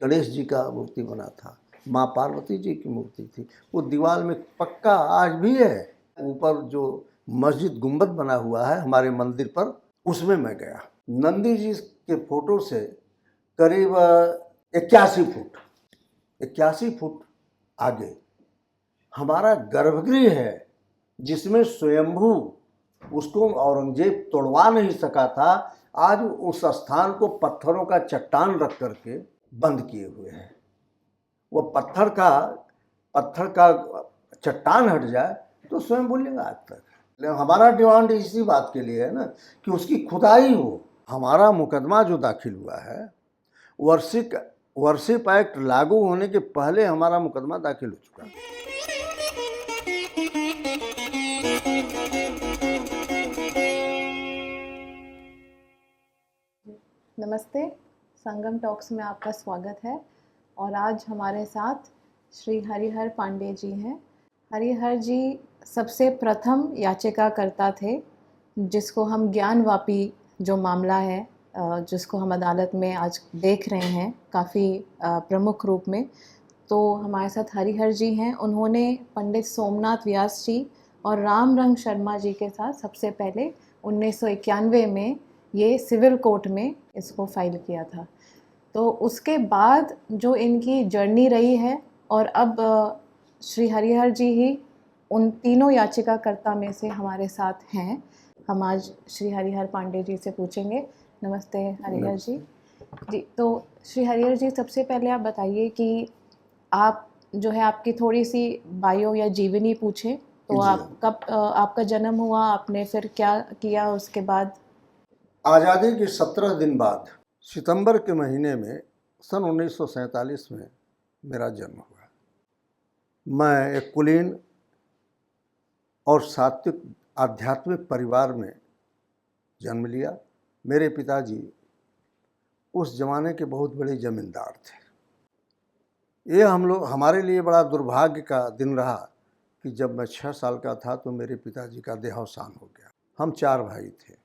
गणेश जी का मूर्ति बना था, माँ पार्वती जी की मूर्ति थी। वो दीवार में पक्का आज भी है। ऊपर जो मस्जिद गुंबद बना हुआ है हमारे मंदिर पर, उसमें मैं गया। नंदी जी के फोटो से करीब 81 फुट आगे हमारा गर्भगृह है, जिसमें स्वयंभू उसको औरंगजेब तोड़वा नहीं सका था। आज उस स्थान को पत्थरों का चट्टान रख करके बंद किए हुए हैं। वो पत्थर का चट्टान हट जाए तो स्वयं बोलेगा आज तक। लेकिन हमारा डिमांड इसी बात के लिए है ना कि उसकी खुदाई हो। हमारा मुकदमा जो दाखिल हुआ है, वर्षिप एक्ट लागू होने के पहले हमारा मुकदमा दाखिल हो चुका है। नमस्ते, संगम टॉक्स में आपका स्वागत है। और आज हमारे साथ श्री हरिहर पांडे जी हैं। हरिहर जी सबसे प्रथम याचिकाकर्ता थे, जिसको हम ज्ञानवापी जो मामला है, जिसको हम अदालत में आज देख रहे हैं काफ़ी प्रमुख रूप में। तो हमारे साथ हरिहर जी हैं। उन्होंने पंडित सोमनाथ व्यास जी और राम रंग शर्मा जी के साथ सबसे पहले 1991 में ये सिविल कोर्ट में इसको फाइल किया था। तो उसके बाद जो इनकी जर्नी रही है, और अब श्री हरिहर जी ही उन तीनों याचिकाकर्ता में से हमारे साथ हैं। हम आज श्री हरिहर पांडे जी से पूछेंगे। नमस्ते हरिहर जी। जी, तो श्री हरिहर जी, सबसे पहले आप बताइए कि आप जो है आपकी थोड़ी सी बायो या जीवनी पूछें। तो आप कब आपका जन्म हुआ, आपने फिर क्या किया उसके बाद? आज़ादी के 17 दिन बाद सितंबर के महीने में सन 1947 में मेरा जन्म हुआ। मैं एक कुलीन और सात्विक आध्यात्मिक परिवार में जन्म लिया। मेरे पिताजी उस जमाने के बहुत बड़े जमींदार थे। ये हमारे लिए बड़ा दुर्भाग्य का दिन रहा कि जब मैं 6 साल का था तो मेरे पिताजी का देहावसान हो गया। हम 4 भाई थे।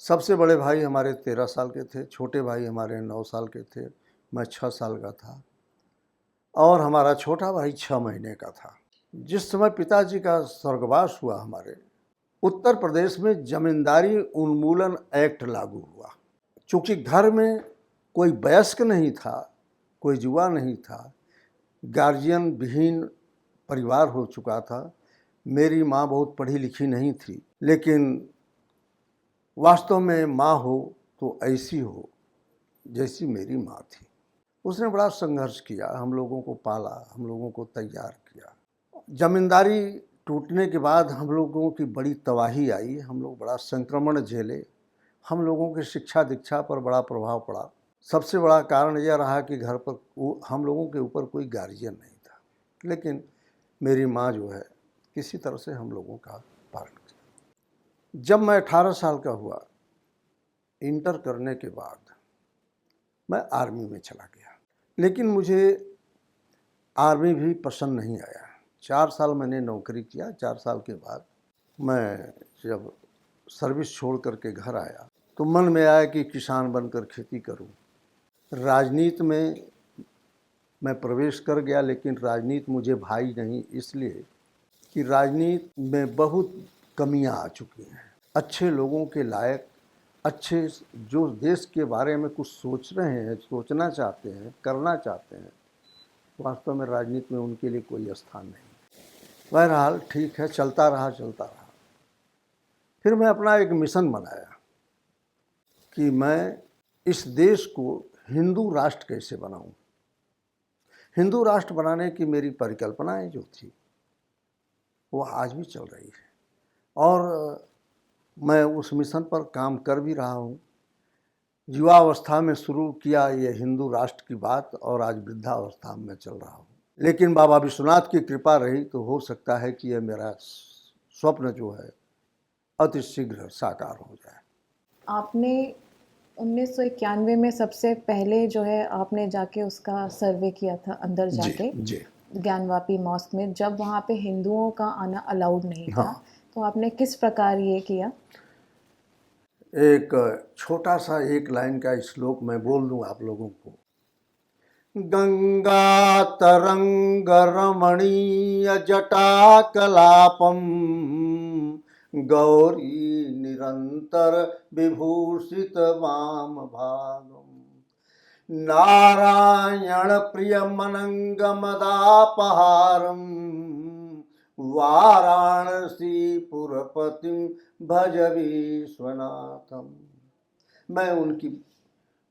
सबसे बड़े भाई हमारे 13 साल के थे, छोटे भाई हमारे 9 साल के थे, मैं 6 साल का था और हमारा छोटा भाई 6 महीने का था। जिस समय पिताजी का स्वर्गवास हुआ, हमारे उत्तर प्रदेश में जमींदारी उन्मूलन एक्ट लागू हुआ। चूँकि घर में कोई वयस्क नहीं था, कोई जुआ नहीं था, गार्जियन विहीन परिवार हो चुका था। मेरी माँ बहुत पढ़ी लिखी नहीं थी, लेकिन वास्तव में माँ हो तो ऐसी हो जैसी मेरी माँ थी। उसने बड़ा संघर्ष किया, हम लोगों को पाला, हम लोगों को तैयार किया। जमींदारी टूटने के बाद हम लोगों की बड़ी तबाही आई, हम लोग बड़ा संक्रमण झेले, हम लोगों की शिक्षा दीक्षा पर बड़ा प्रभाव पड़ा। सबसे बड़ा कारण यह रहा कि घर पर हम लोगों के ऊपर कोई गार्जियन नहीं था, लेकिन मेरी माँ जो है किसी तरह से हम लोगों का पालन किया। जब मैं 18 साल का हुआ, इंटर करने के बाद मैं आर्मी में चला गया, लेकिन मुझे आर्मी भी पसंद नहीं आया। 4 साल मैंने नौकरी किया। 4 साल के बाद मैं जब सर्विस छोड़ करके घर आया तो मन में आया कि किसान बनकर खेती करूं। राजनीति में मैं प्रवेश कर गया, लेकिन राजनीति मुझे भाई नहीं, इसलिए कि राजनीति में बहुत कमियां आ चुकी हैं। अच्छे लोगों के लायक, अच्छे जो देश के बारे में कुछ सोच रहे हैं, सोचना चाहते हैं, करना चाहते हैं, वास्तव में राजनीति में उनके लिए कोई स्थान नहीं। बहरहाल ठीक है, चलता रहा। फिर मैं अपना एक मिशन बनाया कि मैं इस देश को हिंदू राष्ट्र कैसे बनाऊं। हिंदू राष्ट्र बनाने की मेरी परिकल्पनाएं जो थी वो आज भी चल रही है और मैं उस मिशन पर काम कर भी रहा हूँ। युवावस्था में शुरू किया ये हिंदू राष्ट्र की बात और आज वृद्धावस्था में चल रहा हूँ। लेकिन बाबा विश्वनाथ की कृपा रही तो हो सकता है कि यह मेरा स्वप्न जो है अति शीघ्र साकार हो जाए। आपने 1991 में सबसे पहले जो है आपने जाके उसका सर्वे किया था अंदर जाके, जी। ज्ञानवापी मॉस्क में, जब वहाँ पे हिंदुओं का आना अलाउड नहीं था। हाँ। तो आपने किस प्रकार ये किया? एक छोटा सा एक लाइन का श्लोक मैं बोल दूं आप लोगों को। गंगा तरंग रमणीय जटाकलापम गौरी निरंतर विभूषित वाम भागम नारायण प्रियमनंगमदापहारम वाराणसी पुरपतिम भज विश्वनाथम। मैं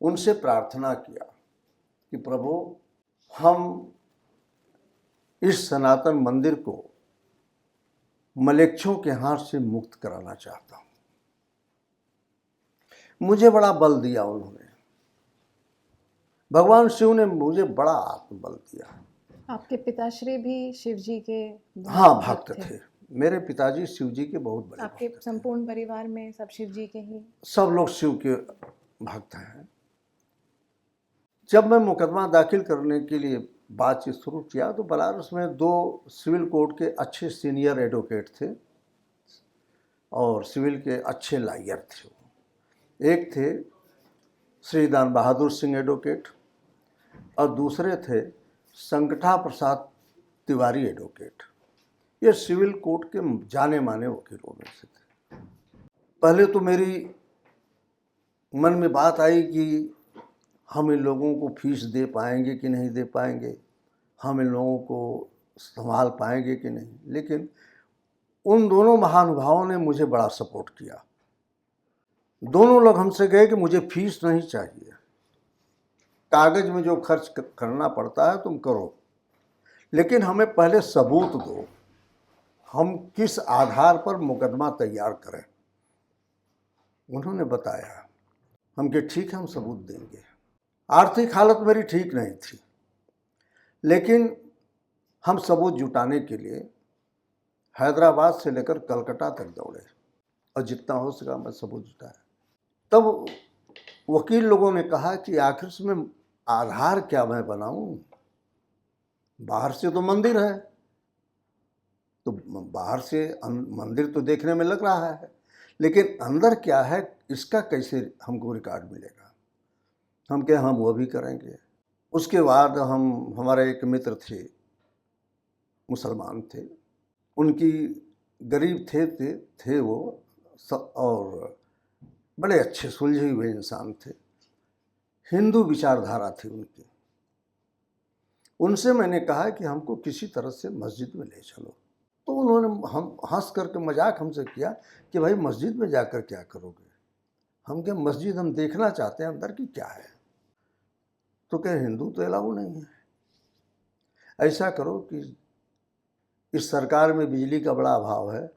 उनसे प्रार्थना किया कि प्रभु, हम इस सनातन मंदिर को मलेच्छों के हाथ से मुक्त कराना चाहता हूँ। मुझे बड़ा बल दिया उन्होंने, भगवान शिव ने मुझे बड़ा आत्मबल दिया। आपके पिताश्री भी शिव जी के हाँ, भक्त थे। मेरे पिताजी शिव जी के बहुत बड़े आपके भक्त थे। संपूर्ण परिवार में सब शिव जी के ही? सब लोग शिव के भक्त हैं। जब मैं मुकदमा दाखिल करने के लिए बातचीत शुरू किया तो बनारस में 2 सिविल कोर्ट के अच्छे सीनियर एडवोकेट थे और सिविल के अच्छे लॉयर थे। एक थे श्री दान बहादुर सिंह एडवोकेट और दूसरे थे संकटा प्रसाद तिवारी एडवोकेट। ये सिविल कोर्ट के जाने माने वकीलों में से थे। पहले तो मेरी मन में बात आई कि हम इन लोगों को फीस दे पाएंगे कि नहीं दे पाएंगे, हम इन लोगों को संभाल पाएंगे कि नहीं। लेकिन उन दोनों महानुभावों ने मुझे बड़ा सपोर्ट किया। दोनों लोग हमसे गए कि मुझे फीस नहीं चाहिए, कागज में जो खर्च करना पड़ता है तुम करो, लेकिन हमें पहले सबूत दो, हम किस आधार पर मुकदमा तैयार करें। उन्होंने बताया, हम कि ठीक है, हम सबूत देंगे। आर्थिक हालत मेरी ठीक नहीं थी, लेकिन हम सबूत जुटाने के लिए हैदराबाद से लेकर कलकत्ता तक दौड़े और जितना हो सका मैं सबूत जुटाया। तब वकील लोगों ने कहा कि आखिर इसमें आधार क्या मैं बनाऊं, बाहर से तो मंदिर है, तो बाहर से मंदिर तो देखने में लग रहा है, लेकिन अंदर क्या है इसका कैसे हमको रिकॉर्ड मिलेगा। हम क्या, हम वो भी करेंगे। उसके बाद हमारे एक मित्र थे, मुसलमान थे, उनकी गरीब थे वो और बड़े अच्छे सुलझे हुए इंसान थे, हिंदू विचारधारा थी उनकी। उनसे मैंने कहा कि हमको किसी तरह से मस्जिद में ले चलो। तो उन्होंने हम हंस करके मजाक हमसे किया कि भाई मस्जिद में जाकर क्या करोगे। हम क्या, मस्जिद हम देखना चाहते हैं अंदर की क्या है। तो क्या, हिंदू तो अलाउ नहीं है। ऐसा करो कि इस सरकार में बिजली का बड़ा अभाव है,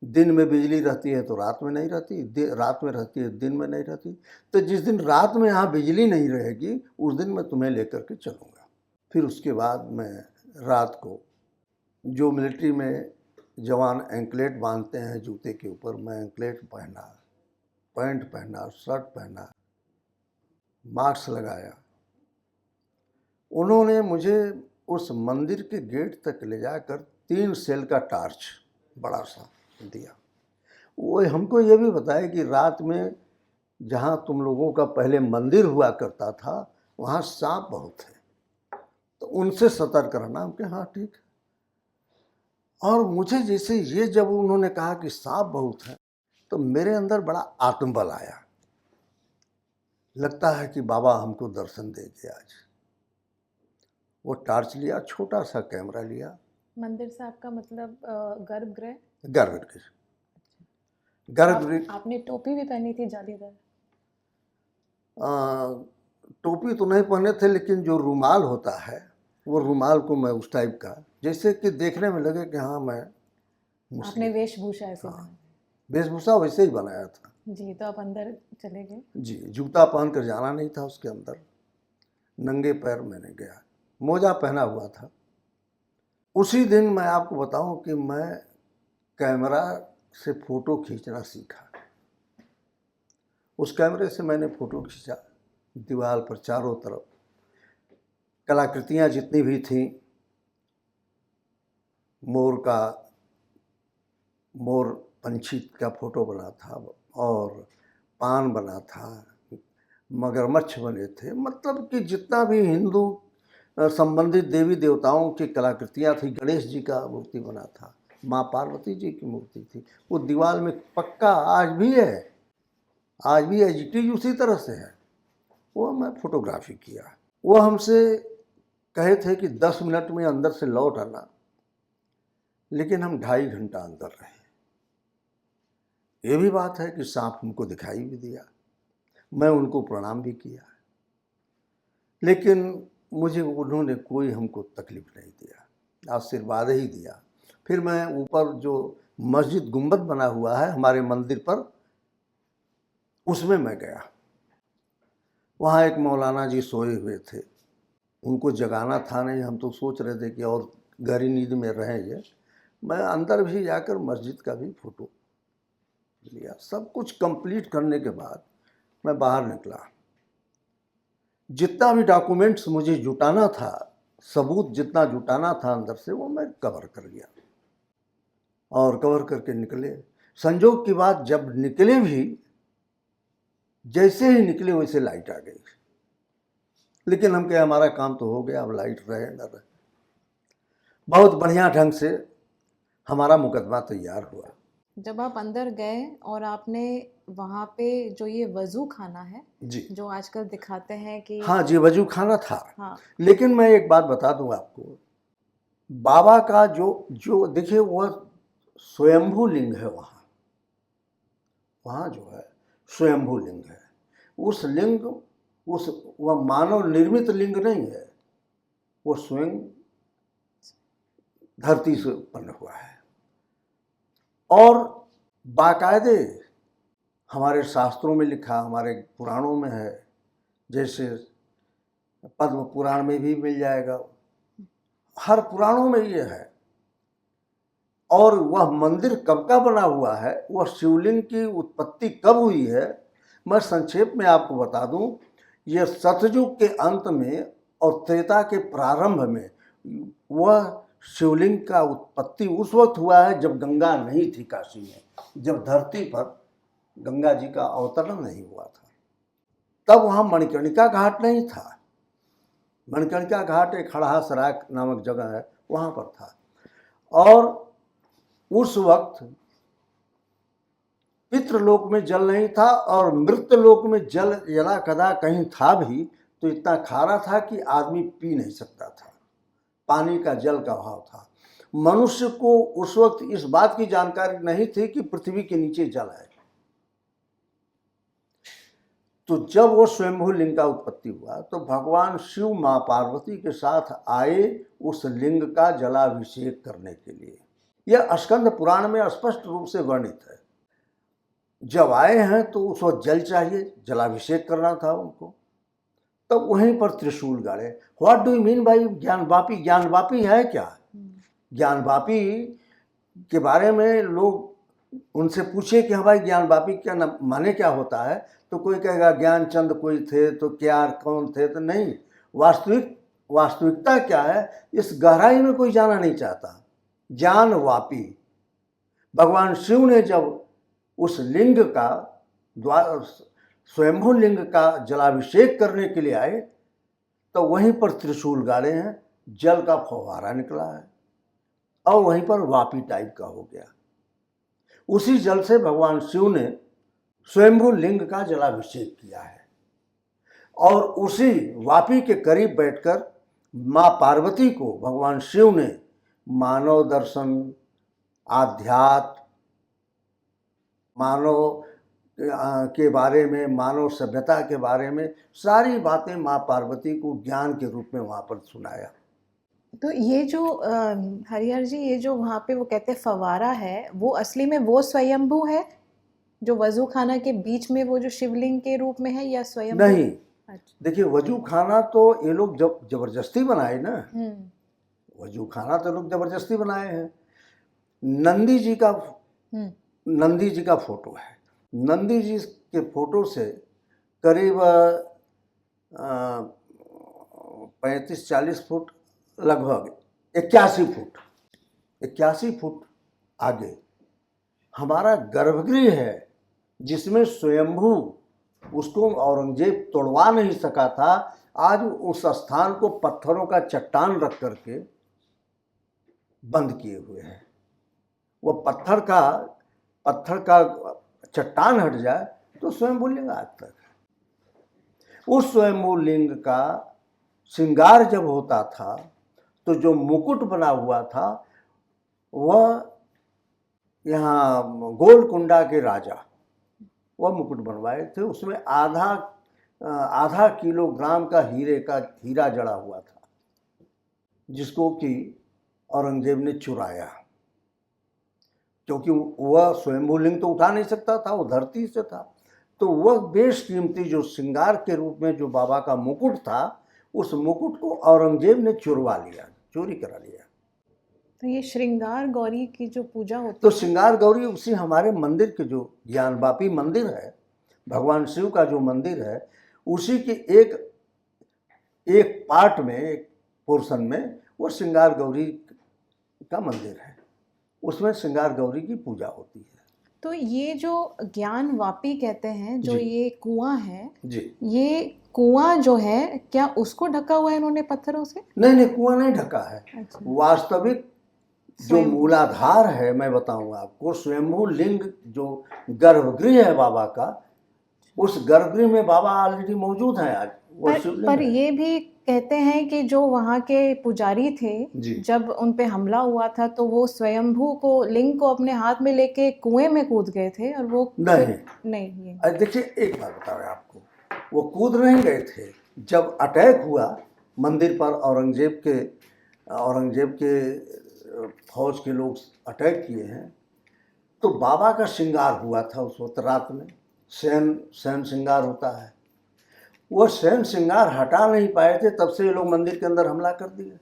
दिन में बिजली रहती है तो रात में नहीं रहती, रात में रहती है दिन में नहीं रहती। तो जिस दिन रात में यहाँ बिजली नहीं रहेगी उस दिन मैं तुम्हें लेकर के चलूँगा। फिर उसके बाद मैं रात को, जो मिलिट्री में जवान एंकलेट बांधते हैं जूते के ऊपर, मैं एंकलेट पहना, पैंट पहना, शर्ट पहना, मास्क लगाया। उन्होंने मुझे उस मंदिर के गेट तक ले जाकर 3 सेल का टार्च बड़ा सा दिया। वो हमको ये भी बताया कि रात में जहाँ तुम लोगों का पहले मंदिर हुआ करता था वहाँ सांप बहुत है, तो उनसे सतर्क रहना। हम कहे हाँ ठीक है। और मुझे जैसे ये जब उन्होंने कहा कि सांप बहुत है तो मेरे अंदर बड़ा आत्मबल आया। लगता है कि बाबा हमको दर्शन देंगे आज। वो टार्च लिया, छोटा सा कैमरा लिया। मंदिर से आपका मतलब गर्भगृह? गर्भगृह। गर्भगृह। आपने टोपी भी पहनी थी जालीदार? टोपी तो नहीं पहने थे, लेकिन जो रुमाल होता है वो रुमाल को मैं उस टाइप का, जैसे कि देखने में लगे कि हाँ मैं मुस्लिम। आपने वेशभूषा ऐसे हाँ, वेशभूषा वैसे ही बनाया था जी। तो आप अंदर चले गए? जी, जूता पहन कर जाना नहीं था उसके अंदर, नंगे पैर मैंने गया, मोजा पहना हुआ था। उसी दिन मैं आपको बताऊं कि मैं कैमरा से फ़ोटो खींचना सीखा। उस कैमरे से मैंने फ़ोटो खींचा, दीवार पर चारों तरफ कलाकृतियाँ जितनी भी थीं, मोर पंछी का फ़ोटो बना था और पान बना था, मगरमच्छ बने थे, मतलब कि जितना भी हिंदू संबंधित देवी देवताओं की कलाकृतियाँ थी, गणेश जी का मूर्ति बना था, माँ पार्वती जी की मूर्ति थी, वो दीवार में पक्का आज भी है, आज भी एजिटिव उसी तरह से है। वो मैं फोटोग्राफी किया। वो हमसे कहे थे कि 10 मिनट में अंदर से लौट आना, लेकिन हम 2.5 घंटा अंदर रहे। ये भी बात है कि सांप हमको दिखाई भी दिया, मैं उनको प्रणाम भी किया, लेकिन मुझे उन्होंने कोई हमको तकलीफ नहीं दिया, आशीर्वाद ही दिया। फिर मैं ऊपर जो मस्जिद गुंबद बना हुआ है हमारे मंदिर पर, उसमें मैं गया। वहाँ एक मौलाना जी सोए हुए थे, उनको जगाना था नहीं, हम तो सोच रहे थे कि और गहरी नींद में रहेंगे। मैं अंदर भी जाकर मस्जिद का भी फोटो लिया। सब कुछ कंप्लीट करने के बाद मैं बाहर निकला। जितना भी डॉक्यूमेंट्स मुझे जुटाना था, सबूत जितना जुटाना था अंदर से, वो मैं कवर कर गया और कवर करके निकले। संजोग की बात, जब निकले भी, जैसे ही निकले वैसे लाइट आ गई। लेकिन हम कहे हमारा काम तो हो गया, अब लाइट रहे न रहे। बहुत बढ़िया ढंग से हमारा मुकदमा तैयार हुआ। जब आप अंदर गए और आपने वहाँ पे जो ये वजू खाना है, जी जो आजकल दिखाते हैं कि हाँ जी, वजू खाना था। हाँ, लेकिन मैं एक बात बता दूं आपको, बाबा का जो जो देखिए, वह स्वयंभू लिंग है। वहाँ जो है स्वयंभू लिंग है। उस लिंग, वह मानव निर्मित लिंग नहीं है, वो स्वयं धरती से उत्पन्न हुआ है। और बाकायदे हमारे शास्त्रों में लिखा, हमारे पुराणों में है, जैसे पद्म पुराण में भी मिल जाएगा, हर पुराणों में ये है। और वह मंदिर कब का बना हुआ है, वह शिवलिंग की उत्पत्ति कब हुई है, मैं संक्षेप में आपको बता दूं। यह सतयुग के अंत में और त्रेता के प्रारंभ में वह शिवलिंग का उत्पत्ति उस वक्त हुआ है जब गंगा नहीं थी काशी में, जब धरती पर गंगा जी का अवतरण नहीं हुआ था। तब वहाँ मणिकर्णिका घाट नहीं था। मणिकर्णिका घाट एक खड़हासराय नामक जगह है, वहाँ पर था। और उस वक्त पितृलोक में जल नहीं था, और मृत्यलोक में जल यदा कदा कहीं था भी तो इतना खारा था कि आदमी पी नहीं सकता था। पानी का, जल का अभाव था। मनुष्य को उस वक्त इस बात की जानकारी नहीं थी कि पृथ्वी के नीचे जल है। तो जब वो स्वयंभू लिंग का उत्पत्ति हुआ तो भगवान शिव माँ पार्वती के साथ आए उस लिंग का जलाभिषेक करने के लिए। यह स्कंद पुराण में स्पष्ट रूप से वर्णित है। जब आए हैं तो उस वक्त जल चाहिए, जलाभिषेक करना था उनको। तब वहीं पर त्रिशूल गाड़े। What do you mean by Gyanvapi? Gyanvapi है क्या? ज्ञानवापी के बारे में लोग उनसे पूछे कि हाँ भाई, ज्ञानवापी क्या माने क्या होता है, तो कोई कहेगा ज्ञानचंद कोई थे, तो क्या कौन थे, तो नहीं। वास्तविकता क्या है, इस गहराई में कोई जाना नहीं चाहता। ज्ञानवापी भगवान शिव ने जब उस लिंग का स्वयंभू लिंग का जलाभिषेक करने के लिए आए तो वहीं पर त्रिशूल गाड़े हैं, जल का फव्वारा निकला है और वहीं पर वापी टाइप का हो गया। उसी जल से भगवान शिव ने स्वयंभू लिंग का जलाभिषेक किया है। और उसी वापी के करीब बैठकर माँ पार्वती को भगवान शिव ने मानव दर्शन, आध्यात्म, मानव के बारे में, मानव सभ्यता के बारे में सारी बातें माँ पार्वती को ज्ञान के रूप में वहाँ पर सुनाया। तो ये जो हरिहर जी, ये जो वहाँ पे वो कहते हैं फवारा है, वो असली में वो स्वयंभू है जो वजू खाना के बीच में वो जो शिवलिंग के रूप में है, या स्वयंभू? नहीं, अच्छा। देखिए, वजू खाना तो ये लोग जब जबरदस्ती बनाए ना, वजू खाना तो लोग जबरदस्ती बनाए हैं। नंदी जी का फोटो है। नंदी जी के फोटो से करीब 35-40 फुट, लगभग 81 फुट आगे हमारा गर्भगृह है, जिसमें स्वयंभू उसको औरंगजेब तोड़वा नहीं सका था। आज उस स्थान को पत्थरों का चट्टान रख करके बंद किए हुए हैं। वो पत्थर का चट्टान हट जाए तो स्वयंभू लिंग आज तक है। उस स्वयंभू लिंग का श्रृंगार जब होता था तो जो मुकुट बना हुआ था वह यहाँ गोलकुंडा के राजा वह मुकुट बनवाए थे। उसमें आधा किलोग्राम का हीरा जड़ा हुआ था, जिसको कि औरंगजेब ने चुराया, क्योंकि वह स्वयंभू लिंग तो उठा नहीं सकता था, वो धरती से था। तो वह बेशकीमती जो श्रृंगार के रूप में जो बाबा का मुकुट था, उस मुकुट को औरंगजेब ने चुरवा लिया, चोरी करा लिया। तो ये श्रृंगार गौरी की जो पूजा होती तो है, श्रृंगार गौरी उसी हमारे मंदिर के जो ज्ञानवापी मंदिर है, भगवान शिव का जो मंदिर है, उसी के एक पार्ट में, एक पोर्शन में वो श्रृंगार गौरी का मंदिर है। उसमें श्रृंगार गौरी की पूजा होती है। तो ये जो ज्ञान वापी कहते हैं, जो जी। ये कुआं है, जी, ये कुआं जो है क्या उसको ढका हुआ है इन्होंने पत्थरों से? नहीं, कुआं नहीं ढका है। अच्छा, वास्तविक जो स्वयं मूलाधार है, मैं बताऊं आपको, स्वयंभू लिंग जो गर्भगृह है बाबा का, उस गर्भगृह में बाबा ऑलरेडी मौजूद हैं आज। वो शिवलिंग पर है। ये भी कहते हैं कि जो वहाँ के पुजारी थे, जी। जब उन पे हमला हुआ था तो वो स्वयंभू को, लिंग को अपने हाथ में लेके कुएं में कूद गए थे, और वो नहीं ये अरे देखिए, एक बात बता रहे आपको, वो कूद नहीं गए थे। जब अटैक हुआ मंदिर पर, औरंगजेब के फौज के लोग अटैक किए हैं, तो बाबा का श्रृंगार हुआ था उस वक्त रात में। शयन श्रृंगार होता है, वो शयन श्रृंगार हटा नहीं पाए थे, तब से ये लोग मंदिर के अंदर हमला कर दिए।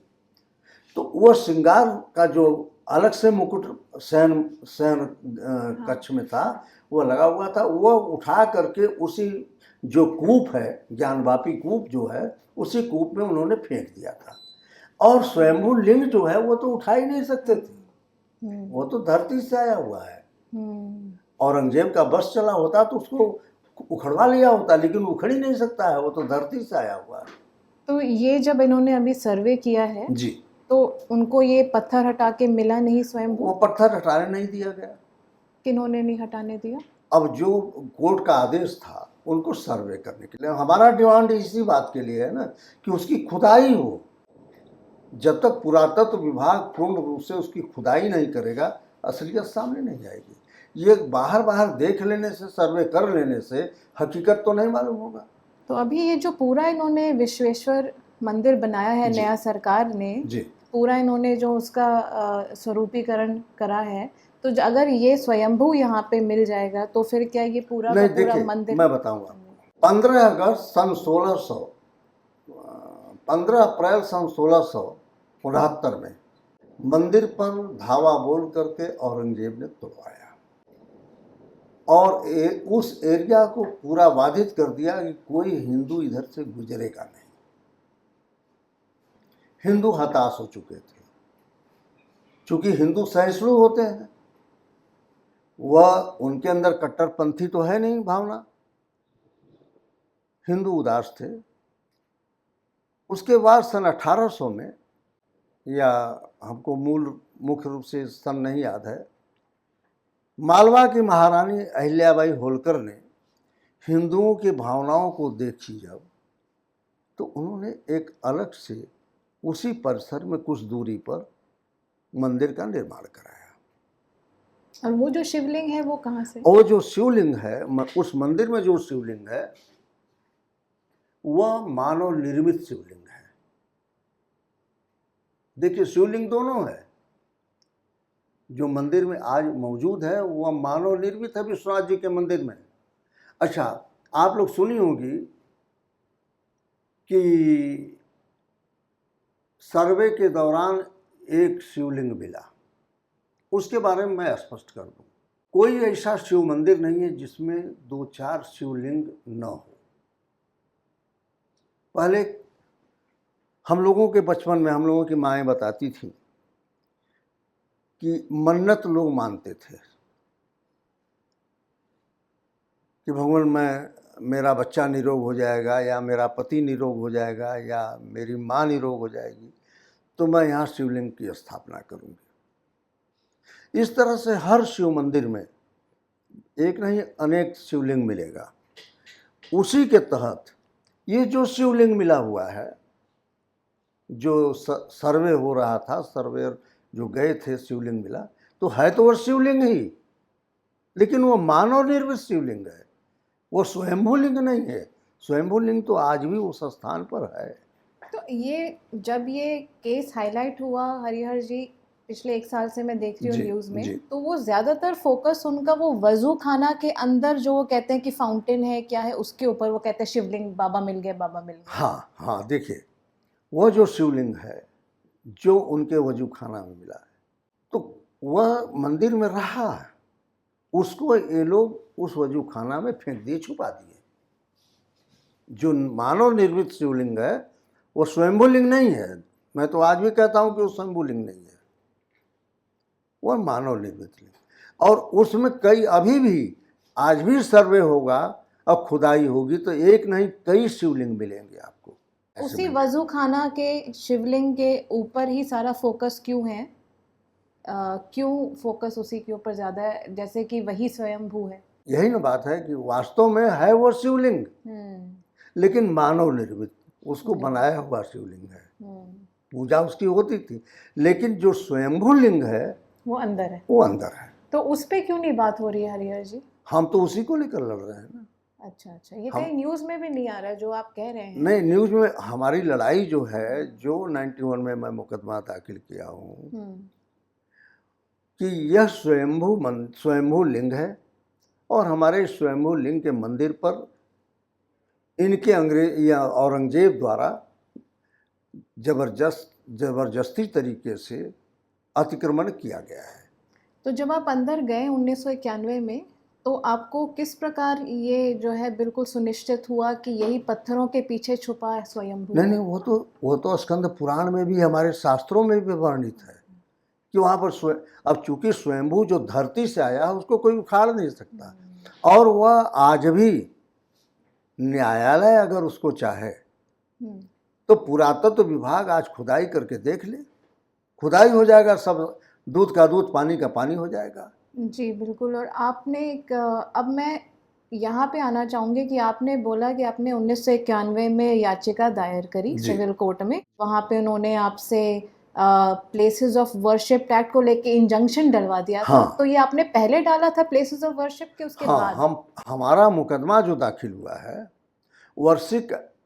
तो वो श्रृंगार का जो अलग से मुकुट शयन कक्ष में था, वो लगा हुआ था, वो उठा करके उसी जो कूप है, ज्ञानवापी कूप जो है, उसी कूप में उन्होंने फेंक दिया था। और स्वयंभू लिंग जो है वो तो उठा ही नहीं सकते थे, वो तो धरती से आया हुआ है। औरंगजेब का बस चला होता तो उसको उखड़वा लिया होता, लेकिन उखड़ ही नहीं सकता है, वो तो धरती से आया हुआ है। तो ये जब इन्होंने अभी सर्वे किया है जी, तो उनको ये पत्थर हटा के मिला नहीं स्वयंभू? वो पत्थर हटाने नहीं दिया गया। किन्होंने नहीं हटाने दिया? अब जो कोर्ट का आदेश था उनको सर्वे करने के लिए, हमारा डिमांड इसी बात के लिए है ना कि उसकी खुदाई हो। जब तक पुरातत्व विभाग पूर्ण रूप से उसकी खुदाई नहीं करेगा, असलियत सामने नहीं आएगी। ये बाहर देख लेने से, सर्वे कर लेने से हकीकत तो नहीं मालूम होगा। तो अभी ये जो पूरा इन्होंने विश्वेश्वर मंदिर बनाया है जी। नया सरकार ने, जी, पूरा इन्होंने जो उसका स्वरूपीकरण करा है, तो अगर ये स्वयंभू यहाँ पे मिल जाएगा तो फिर क्या ये पूरा नहीं का पूरा देखिए, मंदिर? मैं बताऊंगा। 15 अगस्त सन 1600 15 अप्रैल सन 1669 में मंदिर पर धावा बोल करके औरंगजेब ने तोड़वाया, और उस एरिया को पूरा बाधित कर दिया कि कोई हिंदू इधर से गुजरेगा नहीं। हिंदू हताश हो चुके थे, क्योंकि हिंदू सहिष्णु होते हैं, वह उनके अंदर कट्टरपंथी तो है नहीं भावना, हिंदू उदास थे। उसके बाद सन 1800 में, या हमको मुख्य रूप से सन नहीं याद है, मालवा की महारानी अहिल्याबाई होलकर ने हिंदुओं की भावनाओं को देखी जब, तो उन्होंने एक अलग से उसी परिसर में कुछ दूरी पर मंदिर का निर्माण कराया। और वो जो शिवलिंग है वो कहाँ से? और जो शिवलिंग है, उस मंदिर में जो शिवलिंग है वह मानव निर्मित शिवलिंग है। देखिए, शिवलिंग दोनों है, जो मंदिर में आज मौजूद है वह मानव निर्मित है विश्वनाथ जी के मंदिर में। अच्छा, आप लोग सुनी होगी कि सर्वे के दौरान एक शिवलिंग मिला, उसके बारे में मैं स्पष्ट कर दूं, कोई ऐसा शिव मंदिर नहीं है जिसमें 2-4 शिवलिंग न हो। पहले हम लोगों के बचपन में हम लोगों की माएँ बताती थी कि मन्नत लोग मानते थे कि भगवान, मैं मेरा बच्चा निरोग हो जाएगा या मेरा पति निरोग हो जाएगा या मेरी माँ निरोग हो जाएगी तो मैं यहाँ शिवलिंग की स्थापना करूँगी। इस तरह से हर शिव मंदिर में एक नहीं अनेक शिवलिंग मिलेगा। उसी के तहत ये जो शिवलिंग मिला हुआ है, जो सर्वे हो रहा था, सर्वेयर जो गए थे शिवलिंग मिला, तो है तो वो शिवलिंग ही, लेकिन वो मानव निर्मित शिवलिंग है, वो स्वयंभू लिंग नहीं है। स्वयंभू लिंग तो आज भी उस स्थान पर है। तो ये जब ये केस हाईलाइट हुआ हरिहर जी, पिछले 1 साल से मैं देख रही हूँ जी, न्यूज़ में, जी। तो वो ज़्यादातर फोकस उनका वो वजू खाना के अंदर जो वो कहते हैं कि फाउंटेन है क्या है उसके ऊपर, वो कहते हैं शिवलिंग बाबा मिल गए, बाबा मिल गए। हाँ हाँ, देखिए वह जो शिवलिंग है जो उनके वजू खाना में मिला है, तो वह मंदिर में रहा है, उसको ये लोग उस वजू खाना में फेंक दिए, छुपा दिए। जो मानव निर्मित शिवलिंग है वो स्वयंभू लिंग नहीं है। मैं तो आज भी कहता हूँ कि वो स्वयंभू लिंग नहीं है, वह मानव निर्मित लिंग। और उसमें कई अभी भी आज भी सर्वे होगा और खुदाई होगी तो एक नहीं कई शिवलिंग मिलेंगे आपको। ऐसे उसी मिलेंगे। वजू खाना के शिवलिंग के ऊपर ही सारा फोकस क्यों है? क्यों फोकस उसी के ऊपर ज़्यादा है, जैसे कि वही स्वयंभू है? यही ना बात है कि वास्तव में है वो शिवलिंग, लेकिन मानव निर्मित, उसको बनाया हुआ शिवलिंग है, पूजा उसकी होती थी, लेकिन जो स्वयंभू लिंग है वो अंदर है। वो अंदर है। तो उस पे क्यों नहीं बात हो रही है हरिहर जी? हम तो उसी को लेकर लड़ रहे हैं ना। अच्छा अच्छा, ये कहीं न्यूज़ में भी नहीं आ रहा है जो आप कह रहे हैं? नहीं, न्यूज़ में हमारी लड़ाई जो है, जो 91 में मैं मुकदमा दाखिल किया हूँ कि यह स्वयंभू लिंग है और हमारे स्वयंभू लिंग के मंदिर पर इनके अंग्रेज या औरंगजेब द्वारा जबरदस्ती तरीके से अतिक्रमण किया गया है। तो जब आप अंदर गए 1991 में, तो आपको किस प्रकार ये जो है बिल्कुल सुनिश्चित हुआ कि यही पत्थरों के पीछे छुपा है स्वयंभू? नहीं, वो तो स्कंद पुराण में भी, हमारे शास्त्रों में भी वर्णित है कि वहाँ पर अब चूंकि स्वयंभू जो धरती से आया है उसको कोई उखाड़ नहीं सकता, और वह आज भी न्यायालय अगर उसको चाहे तो पुरातत्व विभाग आज खुदाई करके देख ले, खुदाई हो जाएगा, सब दूध का दूध पानी का पानी हो जाएगा। जी बिल्कुल। और आपने एक अब मैं यहाँ पे आना चाहूँगी कि आपने बोला कि आपने 1991 में याचिका दायर करी सिविल कोर्ट में, वहाँ पे उन्होंने आपसे प्लेसेस ऑफ वर्शिप एक्ट को लेके इंजंक्शन डलवा दिया था। हाँ। तो ये आपने पहले डाला था प्लेसेस ऑफ वर्शिप के उसके बाद? हमारा मुकदमा जो दाखिल हुआ है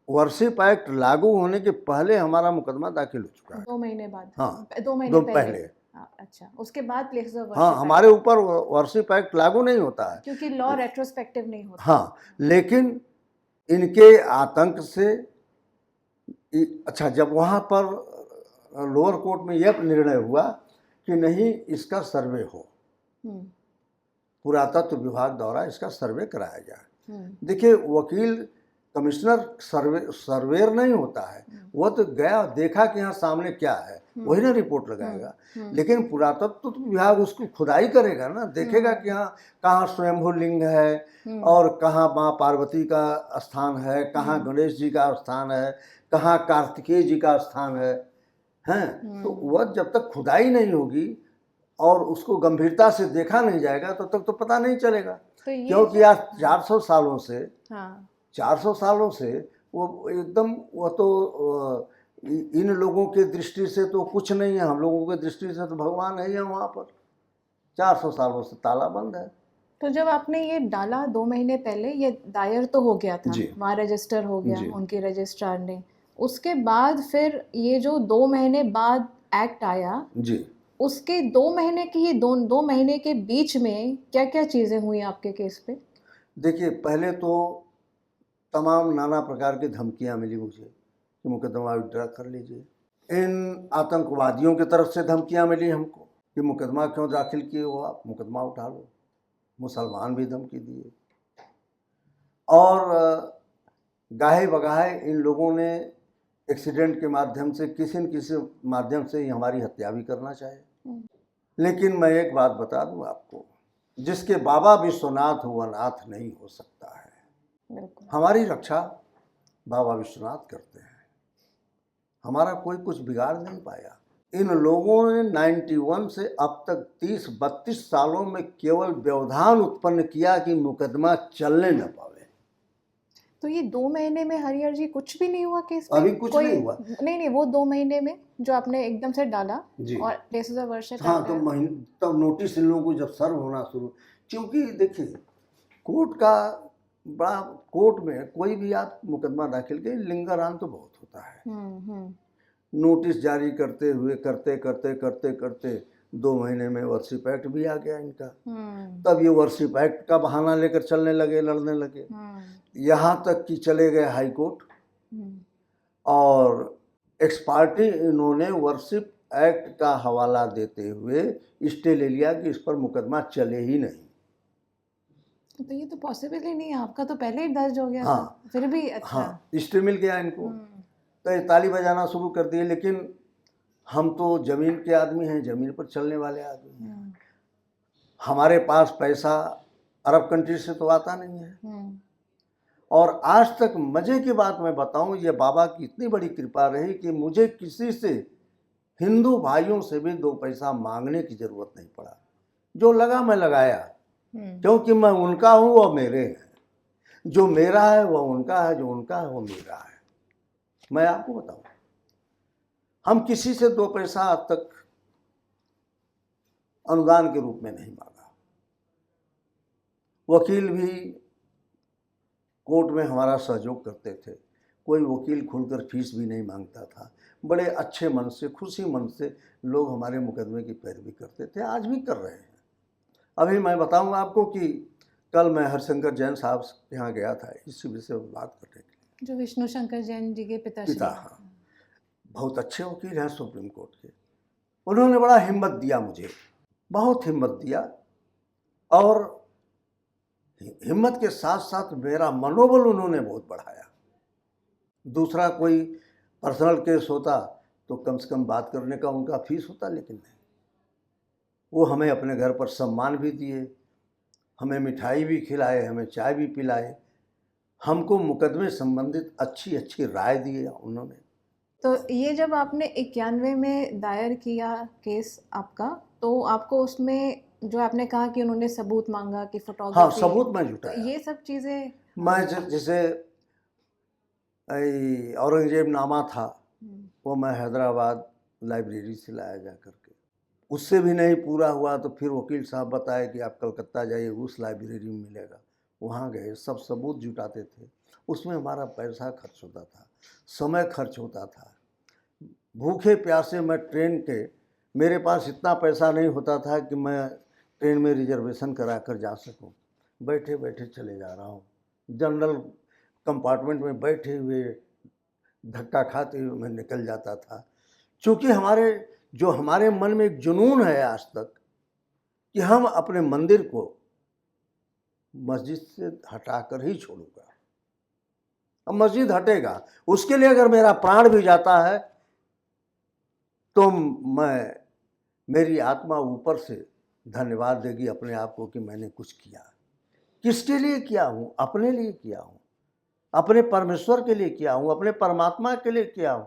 वर्शिप एक्ट लागू होने के पहले हमारा मुकदमा दाखिल हो चुका है। 2 महीने बाद? हाँ, 2 महीने पहले। अच्छा, उसके बाद प्लेसेस ऑफ वर्शिप? हाँ, हमारे ऊपर वर्शिप एक्ट लागू नहीं होता है क्योंकि लॉ रेट्रोस्पेक्टिव नहीं होता। हाँ, लेकिन इनके आतंक से अच्छा, जब वहाँ पर लोअर कोर्ट में यह निर्णय हुआ कि नहीं इसका सर्वे हो, पुरातत्व विभाग द्वारा इसका सर्वे कराया जाए। देखिए, वकील कमिश्नर सर्वेयर नहीं होता है, वह तो गया देखा कि यहाँ सामने क्या है, वही ना रिपोर्ट लगाएगा। लेकिन पुरातत्व विभाग उसको खुदाई करेगा ना, देखेगा कि यहाँ कहाँ स्वयंभू लिंग है और कहाँ माँ पार्वती का स्थान है, कहाँ गणेश जी का स्थान है, कहाँ कार्तिकेय जी का स्थान है, हैं? तो वह जब तक खुदाई नहीं होगी और उसको गंभीरता से देखा नहीं जाएगा तब तक तो पता नहीं चलेगा। क्योंकि आज 400 सालों से 400 सालों से वो एकदम, वो तो इन लोगों के दृष्टि से तो कुछ नहीं है, हम लोगों के दृष्टि से तो भगवान है वहाँ पर। 400 सालों से ताला बंद है। तो जब आपने ये डाला 2 महीने पहले, ये दायर तो हो गया था, वहाँ रजिस्टर हो गया उनके रजिस्ट्रार ने, उसके बाद फिर ये जो 2 महीने बाद एक्ट आया जी, उसके 2 महीने की ही 2 महीने के बीच में क्या क्या चीज़ें हुई आपके केस पे? देखिए, पहले तो तमाम नाना प्रकार की धमकियां मिली मुझे कि मुकदमा विड्रा कर लीजिए। इन आतंकवादियों की तरफ से धमकियां मिली हमको कि मुकदमा क्यों दाखिल किए हो आप, मुकदमा उठा लो। मुसलमान भी धमकी दिए और गाहे बगाहे इन लोगों ने एक्सीडेंट के माध्यम से किसी न किसी माध्यम से ही हमारी हत्या भी करना चाहे। लेकिन मैं एक बात बता दूं आपको, जिसके बाबा विश्वनाथ हुआ नाथ नहीं हो सकता है। बिल्कुल। हमारी रक्षा बाबा विश्वनाथ करते हैं, हमारा कोई कुछ बिगाड़ नहीं पाया। इन लोगों ने 91 से अब तक 30-32 सालों में केवल व्यवधान उत्पन्न किया कि मुकदमा चलने न पावे। तो ये 2 महीने में हरिहर जी कुछ भी नहीं हुआ केस में? अभी कुछ कोई नहीं हुआ। नहीं, वो 2 महीने में जो आपने एकदम से डाला जी। और 1.5 वर्ष हाँ, तो तब नोटिस इन लोगों को जब सर्व होना शुरू, क्योंकि देखिए कोर्ट का बड़ा, कोर्ट में कोई भी आप मुकदमा दाखिल के लिंगाराम तो बहुत होता है। नोटिस जारी करते हुए करते करते करते करते 2 महीने में वर्शिप एक्ट भी आ गया इनका। तब ये वर्शिप एक्ट का बहाना लेकर चलने लगे, लड़ने लगे, यहाँ तक कि चले गए हाई कोर्ट और एक्स पार्टी इन्होंने वर्शिप एक्ट का हवाला देते हुए स्टे ले लिया कि इस पर मुकदमा चले ही नहीं। तो ये तो पॉसिबल ही नहीं है, आपका तो पहले ही दर्ज हो गया हाँ, था, फिर भी अच्छा। हाँ, स्टे मिल गया इनको, तो ये ताली बजाना शुरू कर दिए। लेकिन हम तो जमीन के आदमी हैं, जमीन पर चलने वाले आदमी हैं, हमारे पास पैसा अरब कंट्री से तो आता नहीं है। और आज तक मजे की बात मैं बताऊं, ये बाबा की इतनी बड़ी कृपा रही कि मुझे किसी से, हिंदू भाइयों से भी 2 पैसा मांगने की जरूरत नहीं पड़ा। जो लगा मैं लगाया, क्योंकि मैं उनका हूं, वो मेरे हैं। जो मेरा है वो उनका है, जो उनका है वो मेरा है। मैं आपको बताऊं, हम किसी से 2 पैसा आज तक अनुदान के रूप में नहीं मांगा। वकील भी कोर्ट में हमारा सहयोग करते थे, कोई वकील खुलकर फीस भी नहीं मांगता था। बड़े अच्छे मन से, खुशी मन से लोग हमारे मुकदमे की पैरवी करते थे, आज भी कर रहे हैं। अभी मैं बताऊंगा आपको कि कल मैं हरिशंकर जैन साहब के यहाँ गया था इसी विषय में बात करने के लिए। जो विष्णु शंकर जैन जी के पिता। हाँ, बहुत अच्छे वकील हैं सुप्रीम कोर्ट के। उन्होंने बड़ा हिम्मत दिया मुझे, बहुत हिम्मत दिया, और हिम्मत के साथ साथ मेरा मनोबल उन्होंने बहुत बढ़ाया। दूसरा कोई पर्सनल केस होता तो कम से कम बात करने का उनका फीस होता, लेकिन नहीं, वो हमें अपने घर पर सम्मान भी दिए, हमें मिठाई भी खिलाए, हमें चाय भी पिलाए, हमको मुकदमे संबंधित अच्छी अच्छी राय दिए उन्होंने। तो ये जब आपने 91 में दायर किया केस आपका, तो आपको उसमें जो आपने कहा कि उन्होंने सबूत मांगा कि फोटोग्राफी, हाँ, सबूत मैं जुटाया। तो ये सब चीज़ें मैं जैसे औरंगजेब नामा था, वो मैं हैदराबाद लाइब्रेरी से लाया जा करके, उससे भी नहीं पूरा हुआ तो फिर वकील साहब बताए कि आप कलकत्ता जाइए, उस लाइब्रेरी में मिलेगा। वहाँ गए, सब सबूत जुटाते थे। उसमें हमारा पैसा खर्च होता था, समय खर्च होता था। भूखे प्यासे मैं ट्रेन के, मेरे पास इतना पैसा नहीं होता था कि मैं ट्रेन में रिजर्वेशन करा कर जा सकूं। बैठे बैठे चले जा रहा हूँ, जनरल कंपार्टमेंट में बैठे हुए धक्का खाते हुए मैं निकल जाता था। क्योंकि हमारे मन में एक जुनून है आज तक कि हम अपने मंदिर को मस्जिद से हटाकर ही छोड़ूंगा। अब मस्जिद हटेगा, उसके लिए अगर मेरा प्राण भी जाता है तो मेरी आत्मा ऊपर से धन्यवाद देगी अपने आप को कि मैंने कुछ किया। किसके लिए किया हूँ? अपने लिए किया हूँ, अपने परमेश्वर के लिए किया हूँ, अपने परमात्मा के लिए किया हूँ।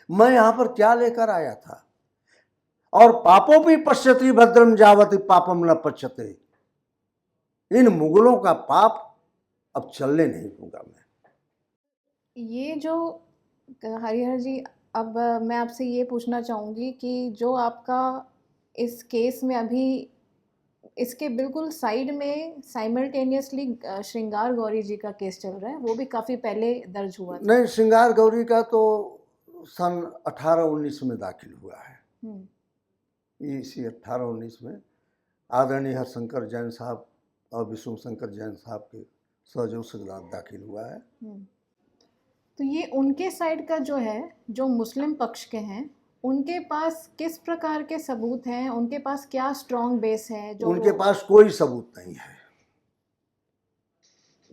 मैं यहाँ पर क्या लेकर आया था? और पापोपि पश्यति भद्रम जावति पापम न पश्यते। इन मुगलों का पाप अब चलने नहीं दूंगा मैं। ये जो हरिहर जी, अब मैं आपसे ये पूछना चाहूँगी कि जो आपका इस केस में अभी इसके बिल्कुल साइड में साइमल्टेनियसली श्रृंगार गौरी जी का केस चल रहा है, वो भी काफ़ी पहले दर्ज हुआ था। नहीं, श्रृंगार गौरी का तो सन 18-19 में दाखिल हुआ है। इसी 18-19 में आदरणीय हरिशंकर जैन साहब और विष्णु शंकर जैन साहब के सहयोग से दाखिल हुआ है। तो ये उनके साइड का जो है, जो मुस्लिम पक्ष के हैं, उनके पास किस प्रकार के सबूत हैं? उनके पास क्या स्ट्रॉन्ग बेस है? जो उनके पास कोई सबूत नहीं है,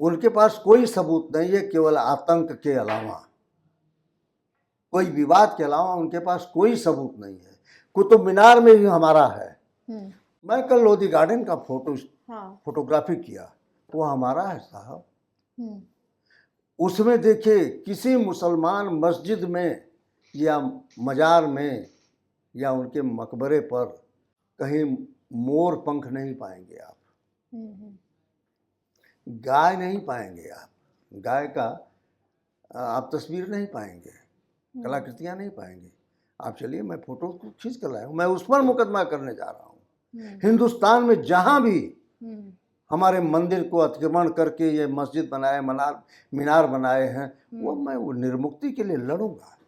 उनके पास कोई सबूत नहीं है, केवल आतंक के अलावा, कोई विवाद के अलावा उनके पास कोई सबूत नहीं है। कुतुब मीनार में भी हमारा है। मैं कल लोधी गार्डन का फोटोग्राफी किया, वो हमारा है साहब। हम्म, उसमें देखिए किसी मुसलमान मस्जिद में या मजार में या उनके मकबरे पर कहीं मोर पंख नहीं पाएंगे आप, हम्म, गाय नहीं पाएंगे आप, गाय का आप तस्वीर नहीं पाएंगे, कलाकृतियाँ नहीं पाएंगे। आप चलिए, मैं फोटो को खींच कर लाया हूँ, मैं उस पर मुकदमा करने जा रहा हूँ। हिंदुस्तान में जहाँ भी हम्म, हमारे मंदिर को अतिक्रमण करके ये मस्जिद बनाए, मीनार बनाए हैं, वो निर्मुक्ति के लिए लड़ूंगा।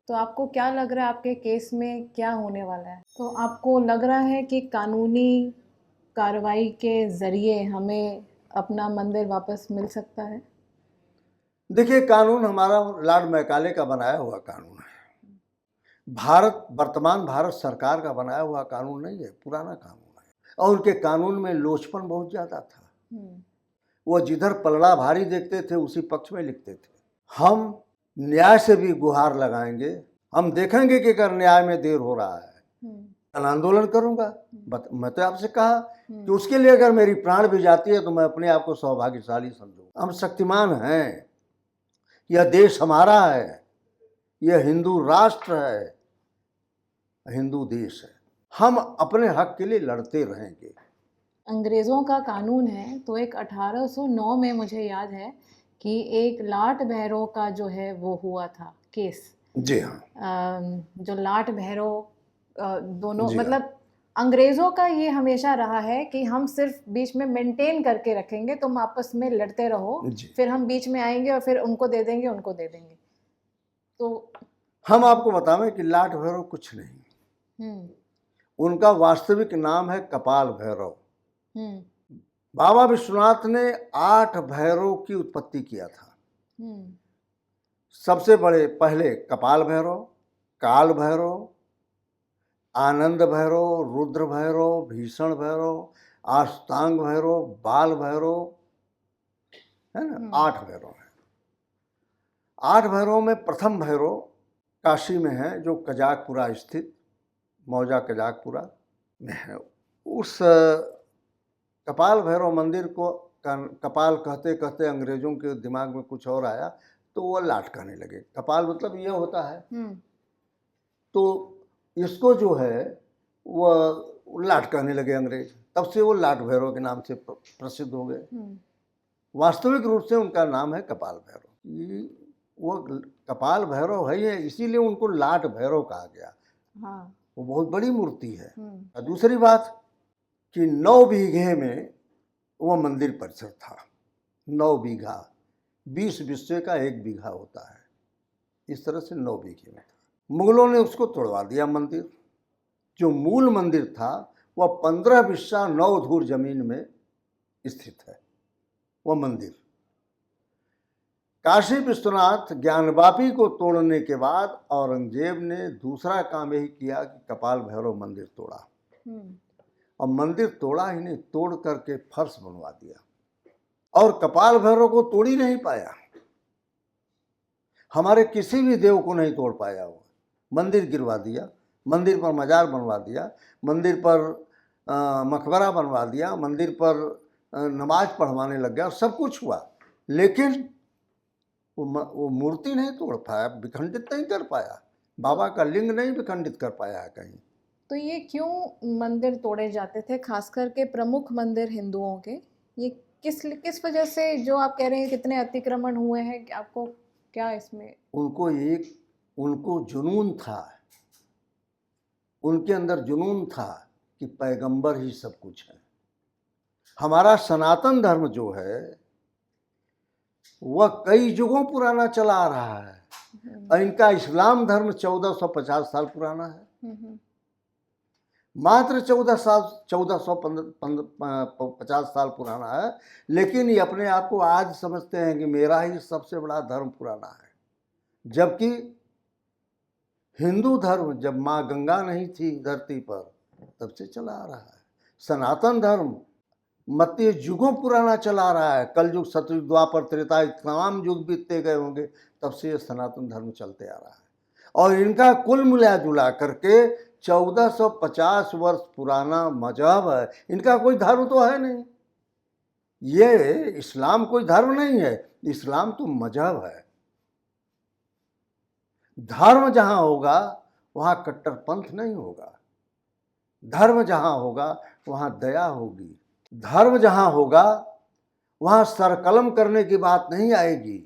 तो आपको क्या लग रहा है आपके केस में क्या होने वाला है? तो आपको लग रहा है कि कानूनी कार्रवाई के ज़रिए हमें अपना मंदिर वापस मिल सकता है? देखिए, कानून हमारा लॉर्ड मैकाले का बनाया हुआ कानून है। वर्तमान भारत सरकार का बनाया हुआ कानून नहीं है, पुराना कानून है। और उनके कानून में लोचपन बहुत ज़्यादा था। वो जिधर पलड़ा भारी देखते थे उसी पक्ष में लिखते थे। हम न्याय से भी गुहार लगाएंगे, हम देखेंगे कि अगर न्याय में देर हो रहा है जन आंदोलन करूंगा। मैं तो आपसे कहा कि उसके लिए अगर मेरी प्राण भी जाती है तो मैं अपने आप को सौभाग्यशाली समझूंगा। हम शक्तिमान हैं, यह देश हमारा है, यह हिंदू राष्ट्र है, हिंदू देश है, हम अपने हक के लिए लड़ते रहेंगे। अंग्रेज़ों का कानून है तो एक 1809 में मुझे याद है कि एक लाट भैरव का जो है वो हुआ था केस। जी हाँ, जो लाट भैरव दोनों जी हाँ। मतलब अंग्रेज़ों का ये हमेशा रहा है कि हम सिर्फ बीच में मेंटेन करके रखेंगे, तुम आपस में लड़ते रहो, जी। फिर हम बीच में आएंगे और फिर उनको दे देंगे, उनको दे देंगे। तो हम आपको बतावें कि लाट भैरव कुछ नहीं, उनका वास्तविक नाम है कपाल भैरव। बाबा विश्वनाथ ने 8 भैरव की उत्पत्ति किया था। सबसे बड़े पहले कपाल भैरव, काल भैरव, आनंद भैरव, रुद्र भैरव, भीषण भैरव, अष्टांग भैरव, बाल भैरव, है ना, 8 भैरव हैं। 8 भैरव में प्रथम भैरव काशी में है, जो कजाकपुरा स्थित मौजा कजाकपुरा में है। उस कपाल भैरव मंदिर को कपाल कहते कहते अंग्रेजों के दिमाग में कुछ और आया तो वो लाट कहने लगे। कपाल मतलब ये होता है, तो इसको जो है वो लाट कहने लगे अंग्रेज। तब से वो लाट भैरव के नाम से प्रसिद्ध हो गए। वास्तविक रूप से उनका नाम है कपाल भैरव। वो कपाल भैरव है, इसीलिए उनको लाट भैरव कहा गया। हाँ। वो बहुत बड़ी मूर्ति है। और दूसरी बात कि 9 बीघे में वो मंदिर परिसर था। 9 बीघा, 20 बिस्से का 1 बीघा होता है, इस तरह से 9 बीघे में था। मुगलों ने उसको तोड़वा दिया मंदिर। जो मूल मंदिर था वह 15 बिस्सा 9 धूर जमीन में स्थित है वह मंदिर। काशी विश्वनाथ ज्ञानवापी को तोड़ने के बाद औरंगजेब ने दूसरा काम यही किया कि कपाल भैरव मंदिर तोड़ा। और मंदिर तोड़ा ही नहीं, तोड़ करके फर्श बनवा दिया। और कपाल भैरव को तोड़ ही नहीं पाया, हमारे किसी भी देव को नहीं तोड़ पाया। वो मंदिर गिरवा दिया, मंदिर पर मजार बनवा दिया, मंदिर पर मकबरा बनवा दिया, मंदिर पर नमाज पढ़वाने लग गया, सब कुछ हुआ, लेकिन वो मूर्ति नहीं तोड़ पाया, विखंडित नहीं कर पाया। बाबा का लिंग नहीं विखंडित कर पाया है कहीं। तो ये क्यों मंदिर तोड़े जाते थे, खास करके प्रमुख मंदिर हिंदुओं के? ये किस वजह से, जो आप कह रहे हैं कितने अतिक्रमण हुए हैं, आपको क्या इसमें? उनको जुनून था, उनके अंदर जुनून था कि पैगंबर ही सब कुछ है। हमारा सनातन धर्म जो है वह कई युगों पुराना चला आ रहा है, और इनका इस्लाम धर्म 1450 साल पुराना है। मात्र 1450 साल पुराना है, लेकिन ये अपने आप को आज समझते हैं कि मेरा ही सबसे बड़ा धर्म पुराना है। जबकि हिंदू धर्म जब माँ गंगा नहीं थी धरती पर तब से चला आ रहा है। सनातन धर्म मत युगों पुराना चला आ रहा है। कलयुग, सतयुग, द्वापर, त्रेता, तमाम युग बीतते गए होंगे, तब से सनातन धर्म चलते आ रहा है। और इनका कुल मिला जुला करके 1450 वर्ष पुराना मजहब है। इनका कोई धर्म तो है नहीं, ये इस्लाम कोई धर्म नहीं है, इस्लाम तो मजहब है। धर्म जहाँ होगा वहाँ कट्टरपंथ नहीं होगा। धर्म जहाँ होगा वहाँ दया होगी। धर्म जहाँ होगा वहाँ सरकलम करने की बात नहीं आएगी।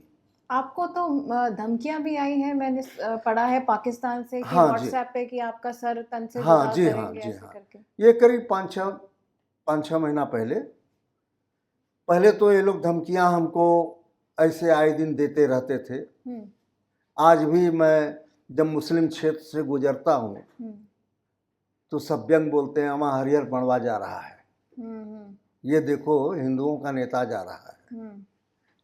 आपको तो धमकियां भी आई हैं, मैंने पढ़ा है पाकिस्तान से कि हाँ जी, व्हाट्सएप पे कि आपका सर तन से हाँ जुदा जी, हाँ करेंगे जी, ऐसे हाँ। करके। ये करीब 5-6 महीना पहले पहले तो ये लोग धमकियां हमको ऐसे आए दिन देते रहते थे। हम्म आज भी मैं जब मुस्लिम क्षेत्र से गुजरता हूँ हम्म तो सब व्यंग बोलते हैं वहाँ हरिहर पड़वा जा रहा है, हम्म ये देखो हिंदुओं का नेता जा रहा है। हम्म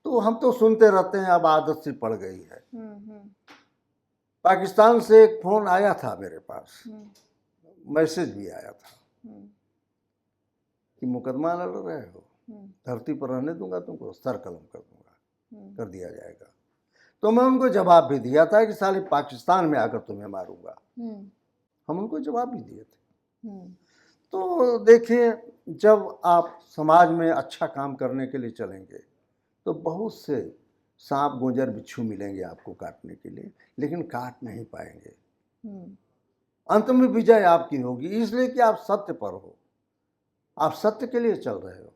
तो हम तो सुनते रहते हैं, अब आदत सी पड़ गई है। हम्म पाकिस्तान से एक फ़ोन आया था मेरे पास, हम्म मैसेज भी आया था हम्म कि मुकदमा लड़ रहे हो, हम्म धरती पर रहने दूंगा तुमको, सर कलम कर दूंगा, हम्म कर दिया जाएगा। तो मैं उनको जवाब भी दिया था कि साले पाकिस्तान में आकर तुम्हें मारूंगा। हम्म हम उनको जवाब भी दिए थे। हम्म तो देखिए, जब आप समाज में अच्छा काम करने के लिए चलेंगे तो बहुत से सांप गोजर बिच्छू मिलेंगे आपको काटने के लिए, लेकिन काट नहीं पाएंगे। हम्म अंत में विजय आपकी होगी, इसलिए कि आप सत्य पर हो, आप सत्य के लिए चल रहे हो।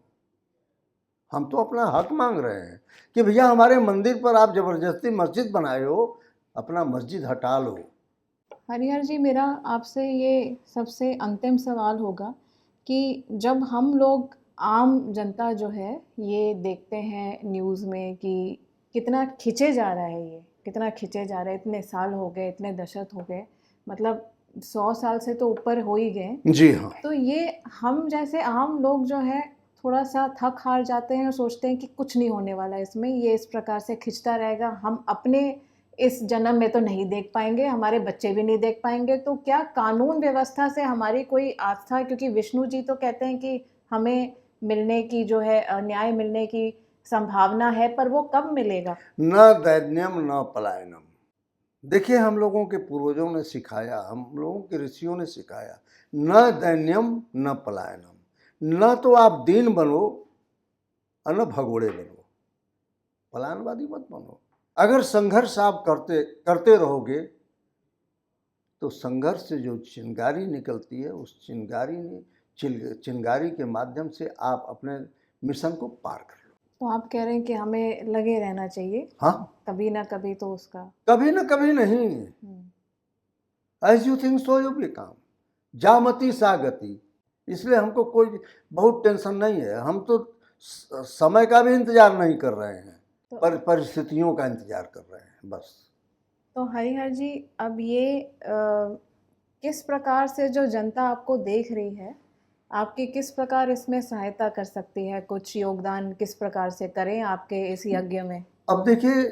हम तो अपना हक मांग रहे हैं कि भैया हमारे मंदिर पर आप जबरदस्ती मस्जिद बनाए हो, अपना मस्जिद हटा लो। हरिहर जी, मेरा आपसे ये सबसे अंतिम सवाल होगा कि जब हम लोग आम जनता जो है ये देखते हैं न्यूज़ में कि कितना खिंचे जा रहा है, ये कितना खिंचे जा रहा है, इतने साल हो गए, इतने दशक हो गए, मतलब 100 साल से तो ऊपर हो ही गए। जी हाँ। तो ये हम जैसे आम लोग जो है थोड़ा सा थक हार जाते हैं और सोचते हैं कि कुछ नहीं होने वाला इसमें, ये इस प्रकार से खिंचता रहेगा, हम अपने इस जन्म में तो नहीं देख पाएंगे, हमारे बच्चे भी नहीं देख पाएंगे। तो क्या कानून व्यवस्था से हमारी कोई आस्था, क्योंकि विष्णु जी तो कहते हैं कि हमें मिलने की जो है न्याय मिलने की संभावना है, पर वो कब मिलेगा? न दैन्यम न पलायनम। देखिए, हम लोगों के पूर्वजों ने सिखाया, हम लोगों के ऋषियों ने सिखाया, न दैन्यम न पलायनम। न तो आप दीन बनो और न भगोड़े बनो, पलायनवादी मत बनो। अगर संघर्ष आप करते करते रहोगे तो संघर्ष से जो चिंगारी निकलती है, उस चिंगारी के माध्यम से आप अपने मिशन को पार कर लो। तो आप कह रहे हैं कि हमें लगे रहना चाहिए, हाँ, कभी ना कभी तो उसका। कभी न कभी नहीं। As you think so you become, जामती सा गति। इसलिए हमको कोई बहुत टेंशन नहीं है। हम तो समय का भी इंतजार नहीं कर रहे हैं, तो पर परिस्थितियों का इंतजार कर रहे हैं बस। तो हरिहर जी, अब ये किस प्रकार से जो जनता आपको देख रही है, आपकी किस प्रकार इसमें सहायता कर सकती है, कुछ योगदान किस प्रकार से करें आपके इस यज्ञ में? अब देखिए,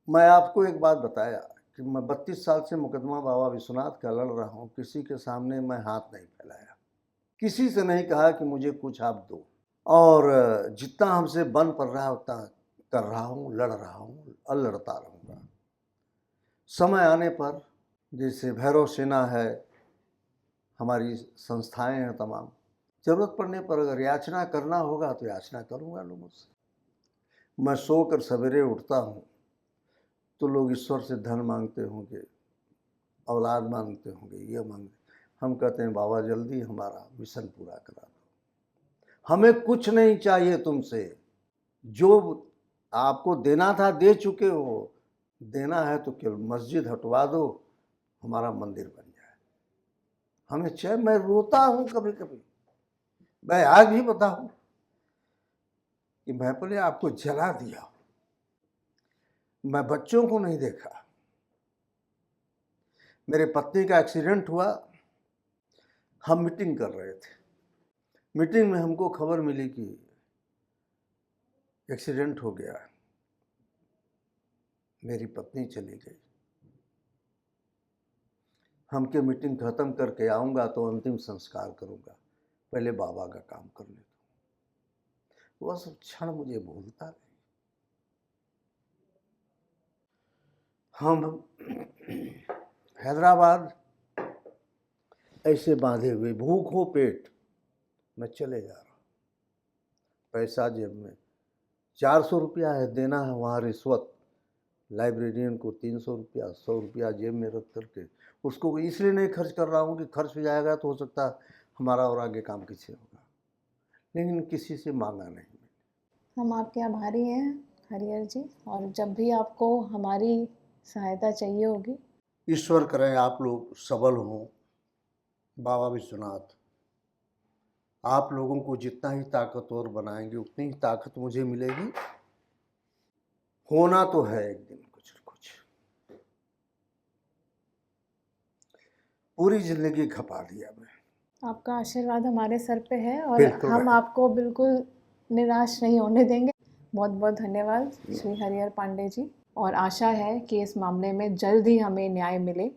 मैं आपको एक बात बताया कि मैं 32 साल से मुकदमा बाबा विश्वनाथ का लड़ रहा हूँ। किसी के सामने मैं हाथ नहीं फैलाया, किसी से नहीं कहा कि मुझे कुछ आप दो, और जितना हमसे बन पड़ रहा है उतना कर रहा हूँ, लड़ रहा हूँ और लड़ता रहूँगा। समय आने पर, जैसे भैरव सेना है, हमारी संस्थाएं हैं तमाम, ज़रूरत पड़ने पर अगर याचना करना होगा तो याचना करूँगा लोगों से। मैं सोकर सवेरे उठता हूँ तो लोग ईश्वर से धन मांगते होंगे, औलाद मांगते होंगे, ये मांगते, हम कहते हैं बाबा जल्दी हमारा मिशन पूरा करा दो। हमें कुछ नहीं चाहिए तुमसे, जो आपको देना था दे चुके हो, देना है तो केवल मस्जिद हटवा दो, हमारा मंदिर बन जाए, हमें चाहिए। मैं रोता हूँ कभी कभी, मैं आज भी बताऊँ कि मैं पहले आपको जला दिया, मैं बच्चों को नहीं देखा। मेरे पत्नी का एक्सीडेंट हुआ, हम मीटिंग कर रहे थे, मीटिंग में हमको खबर मिली कि एक्सीडेंट हो गया, मेरी पत्नी चली गई। हम के मीटिंग ख़त्म करके आऊँगा तो अंतिम संस्कार करूँगा, पहले बाबा का काम करने दो। वह सब क्षण मुझे भूलता नहीं। हम हैदराबाद ऐसे बांधे हुए, भूख हो पेट, मैं चले जा रहा हूँ, पैसा जेब में, 400 रुपया है देना है वहाँ रिश्वत, लाइब्रेरियन को 300 रुपया 100 रुपया जेब में रख करके, उसको इसलिए नहीं खर्च कर रहा हूँ कि खर्च हो जाएगा तो हो सकता है हमारा और आगे काम किसी होगा, लेकिन किसी से मांगा नहीं। हम आपके आभारी हैं हरिहर जी, और जब भी आपको हमारी सहायता चाहिए होगी। ईश्वर करें आप लोग सबल हों। बाबा विश्वनाथ, आप लोगों को जितना ही ताकतवर बनाएंगे उतनी ही ताकत मुझे मिलेगी। होना तो है एक दिन कुछ न कुछ। पूरी जिंदगी खपा दिया मैं। आपका आशीर्वाद हमारे सर पे है और बिल्कुल हम है। आपको बिल्कुल निराश नहीं होने देंगे। बहुत बहुत धन्यवाद श्री हरिहर पांडे जी, और आशा है कि इस मामले में जल्द ही हमें न्याय मिले।